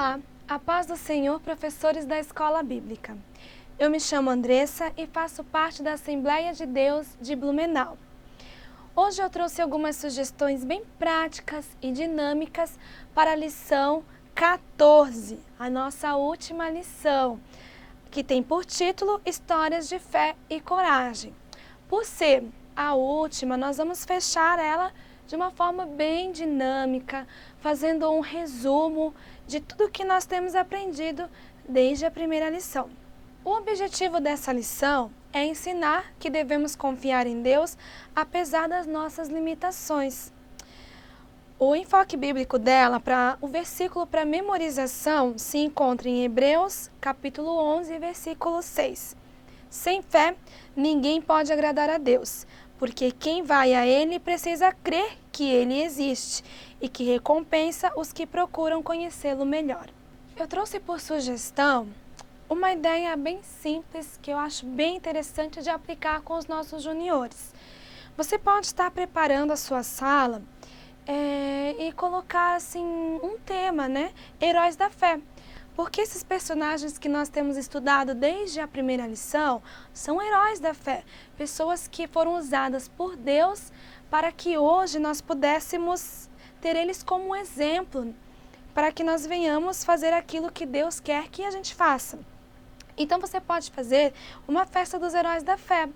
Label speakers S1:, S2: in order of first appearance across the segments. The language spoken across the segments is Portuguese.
S1: Olá, a paz do Senhor, professores da Escola Bíblica. Eu me chamo Andressa e faço parte da Assembleia de Deus de Blumenau. Hoje eu trouxe algumas sugestões bem práticas e dinâmicas para a lição 14, a nossa última lição, que tem por título Histórias de Fé e Coragem. Por ser a última, nós vamos fechar ela de uma forma bem dinâmica, fazendo um resumo de tudo que nós temos aprendido desde a primeira lição. O objetivo dessa lição é ensinar que devemos confiar em Deus apesar das nossas limitações. O enfoque bíblico dela, o versículo para memorização, se encontra em Hebreus, capítulo 11, versículo 6. Sem fé, ninguém pode agradar a Deus, porque quem vai a Ele precisa crer que Ele existe e que recompensa os que procuram conhecê-lo melhor. Eu trouxe por sugestão uma ideia bem simples que eu acho bem interessante de aplicar com os nossos juniores. Você pode estar preparando a sua sala e colocar assim um tema, né? Heróis da fé. Porque esses personagens que nós temos estudado desde a primeira lição são heróis da fé, pessoas que foram usadas por Deus para que hoje nós pudéssemos ter eles como um exemplo, para que nós venhamos fazer aquilo que Deus quer que a gente faça. Então você pode fazer uma festa dos heróis da fé.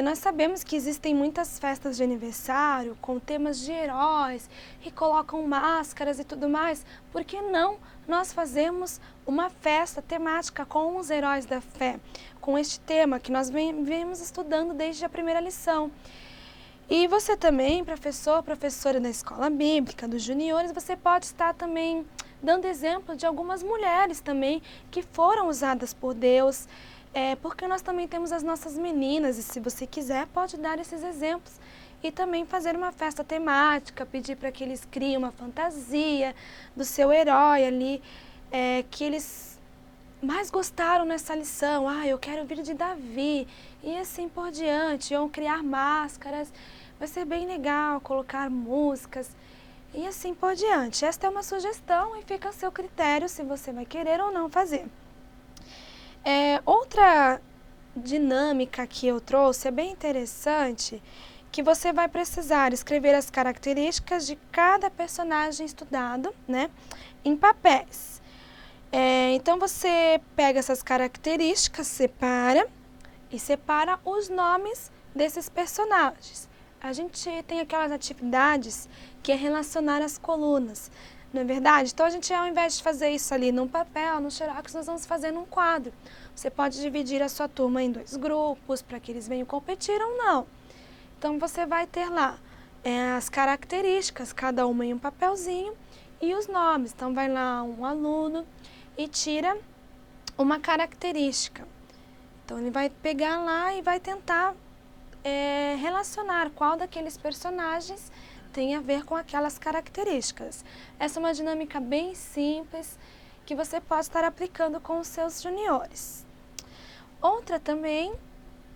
S1: Nós sabemos que existem muitas festas de aniversário com temas de heróis e colocam máscaras e tudo mais. Por que não nós fazemos uma festa temática com os heróis da fé, com este tema que nós vemos estudando desde a primeira lição? E você também, professora da Escola Bíblica, dos juniores, você pode estar também dando exemplo de algumas mulheres também que foram usadas por Deus, porque nós também temos as nossas meninas e se você quiser pode dar esses exemplos e também fazer uma festa temática, pedir para que eles criem uma fantasia do seu herói ali, que eles mais gostaram nessa lição. Eu quero vir de Davi e assim por diante, ou criar máscaras, vai ser bem legal colocar músicas e assim por diante. Esta é uma sugestão e fica a seu critério se você vai querer ou não fazer. Outra dinâmica que eu trouxe é bem interessante, que você vai precisar escrever as características de cada personagem estudado, né, em papéis. Então você pega essas características, separa os nomes desses personagens. A gente tem aquelas atividades que é relacionar as colunas, não é verdade? Então a gente, ao invés de fazer isso ali num papel, no xerox, nós vamos fazer num quadro. Você pode dividir a sua turma em 2 grupos para que eles venham competir ou não. Então você vai ter lá as características, cada uma em um papelzinho e os nomes. Então vai lá um aluno e tira uma característica. Então ele vai pegar lá e vai tentar relacionar qual daqueles personagens tem a ver com aquelas características. Essa é uma dinâmica bem simples que você pode estar aplicando com os seus juniores. Outra também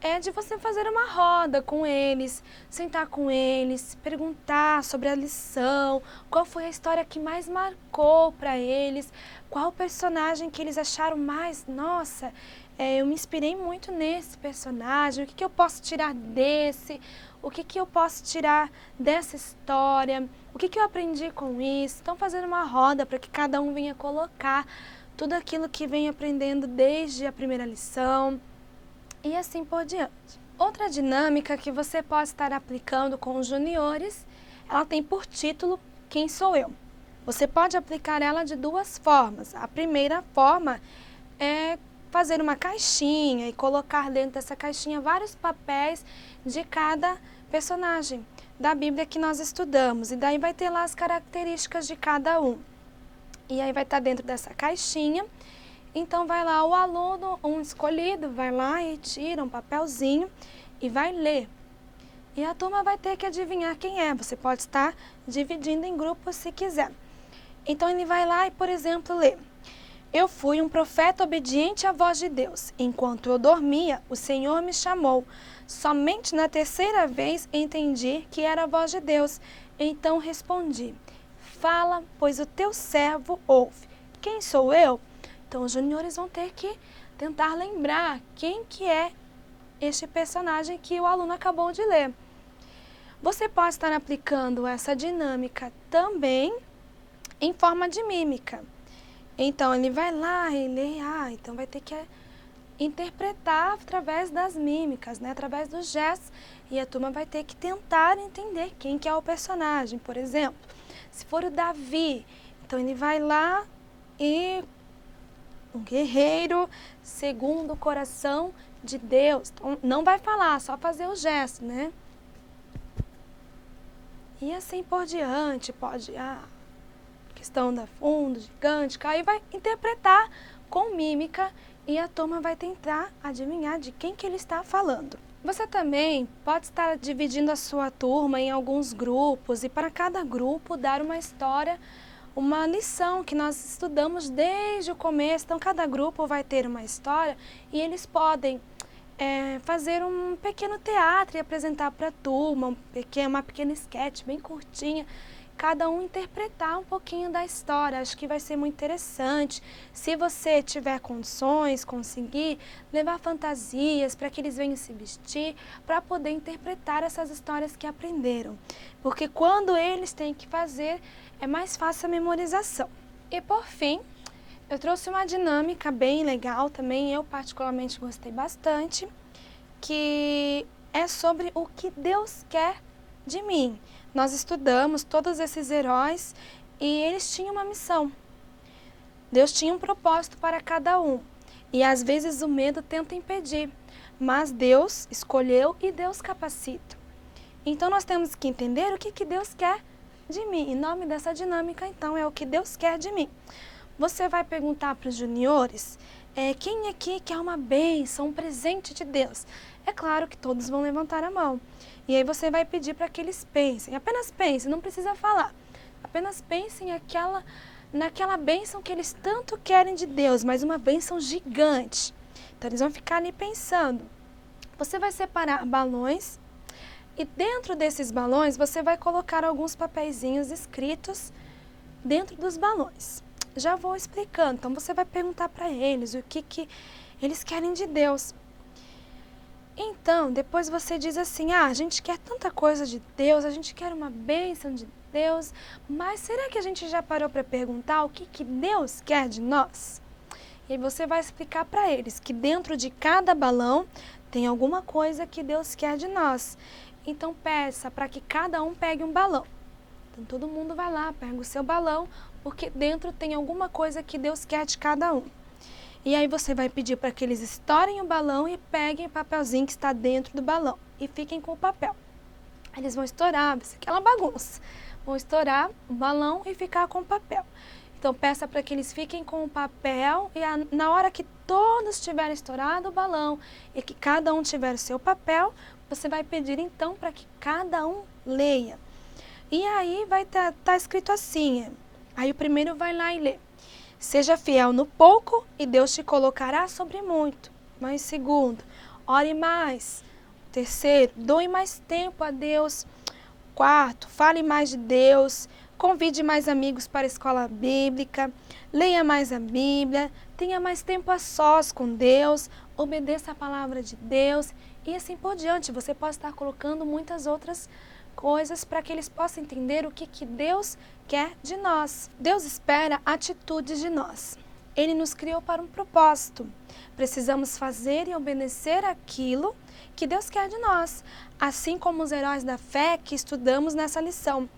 S1: é de você fazer uma roda com eles, sentar com eles, perguntar sobre a lição, qual foi a história que mais marcou para eles, qual personagem que eles acharam mais, nossa, eu me inspirei muito nesse personagem, o que eu posso tirar desse, o que eu posso tirar dessa história, o que eu aprendi com isso. Então fazendo uma roda para que cada um venha colocar tudo aquilo que vem aprendendo desde a primeira lição e assim por diante. Outra dinâmica que você pode estar aplicando com os juniores, ela tem por título Quem Sou Eu? Você pode aplicar ela de 2 formas. A primeira forma é fazer uma caixinha e colocar dentro dessa caixinha vários papéis de cada personagem da Bíblia que nós estudamos. E daí vai ter lá as características de cada um. E aí vai estar dentro dessa caixinha. Então vai lá o aluno, um escolhido, vai lá e tira um papelzinho e vai ler. E a turma vai ter que adivinhar quem é. Você pode estar dividindo em grupos se quiser. Então ele vai lá e, por exemplo, lê: Eu fui um profeta obediente à voz de Deus. Enquanto eu dormia, o Senhor me chamou. Somente na 3ª vez entendi que era a voz de Deus. Então respondi: Fala, pois o teu servo ouve. quem sou eu? Então os juniores vão ter que tentar lembrar quem que é este personagem que o aluno acabou de ler. Você pode estar aplicando essa dinâmica também em forma de mímica. Então ele vai lá e lê, então vai ter que interpretar através das mímicas, né? Através dos gestos, e a turma vai ter que tentar entender quem que é o personagem. Por exemplo, se for o Davi, então ele vai lá e um guerreiro segundo o coração de Deus. Então, não vai falar, só fazer o gesto, né? E assim por diante, pode, questão da fundo, gigante, aí vai interpretar com mímica e a turma vai tentar adivinhar de quem que ele está falando. Você também pode estar dividindo a sua turma em alguns grupos e para cada grupo dar uma história, uma lição que nós estudamos desde o começo. Então cada grupo vai ter uma história e eles podem fazer um pequeno teatro e apresentar para a turma, uma pequena sketch bem curtinha, cada um interpretar um pouquinho da história. Acho que vai ser muito interessante. Se você tiver condições, conseguir levar fantasias para que eles venham se vestir, para poder interpretar essas histórias que aprenderam. Porque quando eles têm que fazer, é mais fácil a memorização. E por fim, eu trouxe uma dinâmica bem legal também, eu particularmente gostei bastante, que é sobre o que Deus quer de mim. Nós estudamos todos esses heróis e eles tinham uma missão. Deus tinha um propósito para cada um. E às vezes o medo tenta impedir, mas Deus escolheu e Deus capacita. Então nós temos que entender o que Deus quer de mim. Em nome dessa dinâmica, então, é o que Deus quer de mim. Você vai perguntar para os juniores, quem aqui quer uma bênção, um presente de Deus? É claro que todos vão levantar a mão. E aí você vai pedir para que eles pensem, apenas pensem, não precisa falar. Apenas pensem naquela bênção que eles tanto querem de Deus, mas uma bênção gigante. Então eles vão ficar ali pensando. Você vai separar balões e dentro desses balões você vai colocar alguns papeizinhos escritos dentro dos balões. Já vou explicando, então você vai perguntar para eles o que eles querem de Deus. Então, depois você diz assim, a gente quer tanta coisa de Deus, a gente quer uma bênção de Deus, mas será que a gente já parou para perguntar o que Deus quer de nós? E aí você vai explicar para eles que dentro de cada balão tem alguma coisa que Deus quer de nós. Então peça para que cada um pegue um balão. Então todo mundo vai lá, pega o seu balão, porque dentro tem alguma coisa que Deus quer de cada um. E aí você vai pedir para que eles estourem o balão e peguem o papelzinho que está dentro do balão e fiquem com o papel. Eles vão estourar, vai ser aquela bagunça. Vão estourar o balão e ficar com o papel. Então peça para que eles fiquem com o papel e na hora que todos tiverem estourado o balão e que cada um tiver o seu papel, você vai pedir então para que cada um leia. E aí vai tá escrito assim, aí o primeiro vai lá e lê. Seja fiel no pouco e Deus te colocará sobre muito. Mas segundo, ore mais. Terceiro, doe mais tempo a Deus. Quarto, fale mais de Deus. Convide mais amigos para a escola bíblica. Leia mais a Bíblia. Tenha mais tempo a sós com Deus. Obedeça a palavra de Deus. E assim por diante. Você pode estar colocando muitas outras coisas para que eles possam entender o que Deus quer de nós. Deus espera atitudes de nós. Ele nos criou para um propósito. Precisamos fazer e obedecer aquilo que Deus quer de nós, assim como os heróis da fé que estudamos nessa lição.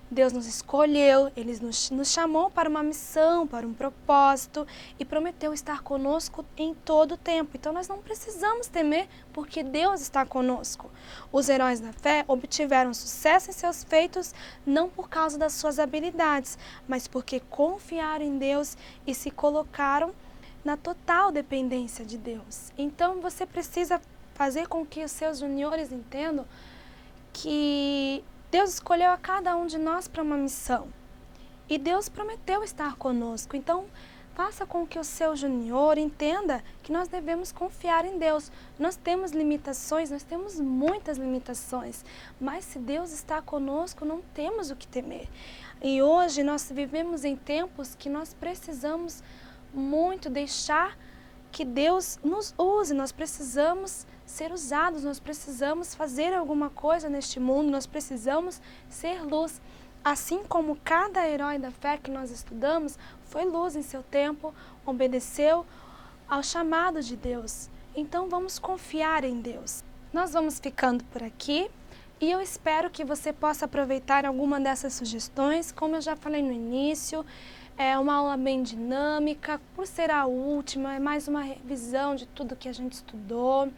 S1: Deus nos escolheu, Ele nos chamou para uma missão, para um propósito e prometeu estar conosco em todo o tempo. Então nós não precisamos temer porque Deus está conosco. Os heróis da fé obtiveram sucesso em seus feitos não por causa das suas habilidades, mas porque confiaram em Deus e se colocaram na total dependência de Deus. Então você precisa fazer com que os seus juniores entendam que Deus escolheu a cada um de nós para uma missão. E Deus prometeu estar conosco. Então, faça com que o seu junior entenda que nós devemos confiar em Deus. Nós temos limitações, nós temos muitas limitações, mas se Deus está conosco, não temos o que temer. E hoje nós vivemos em tempos que nós precisamos muito deixar que Deus nos use, nós precisamos ser usados, nós precisamos fazer alguma coisa neste mundo, nós precisamos ser luz. Assim como cada herói da fé que nós estudamos foi luz em seu tempo, obedeceu ao chamado de Deus. Então vamos confiar em Deus. Nós vamos ficando por aqui e eu espero que você possa aproveitar alguma dessas sugestões. Como eu já falei no início, é uma aula bem dinâmica, por ser a última, é mais uma revisão de tudo que a gente estudou.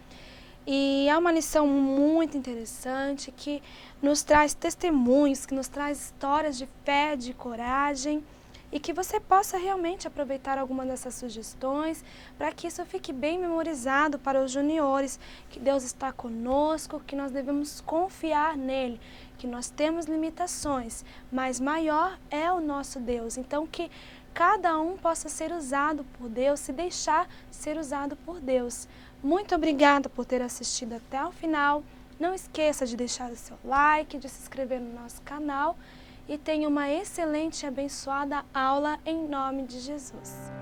S1: E é uma lição muito interessante que nos traz testemunhos, que nos traz histórias de fé, de coragem e que você possa realmente aproveitar alguma dessas sugestões para que isso fique bem memorizado para os juniores, que Deus está conosco, que nós devemos confiar nele, que nós temos limitações, mas maior é o nosso Deus. Então que cada um possa ser usado por Deus, se deixar ser usado por Deus. Muito obrigada por ter assistido até o final. Não esqueça de deixar o seu like, de se inscrever no nosso canal e tenha uma excelente e abençoada aula em nome de Jesus.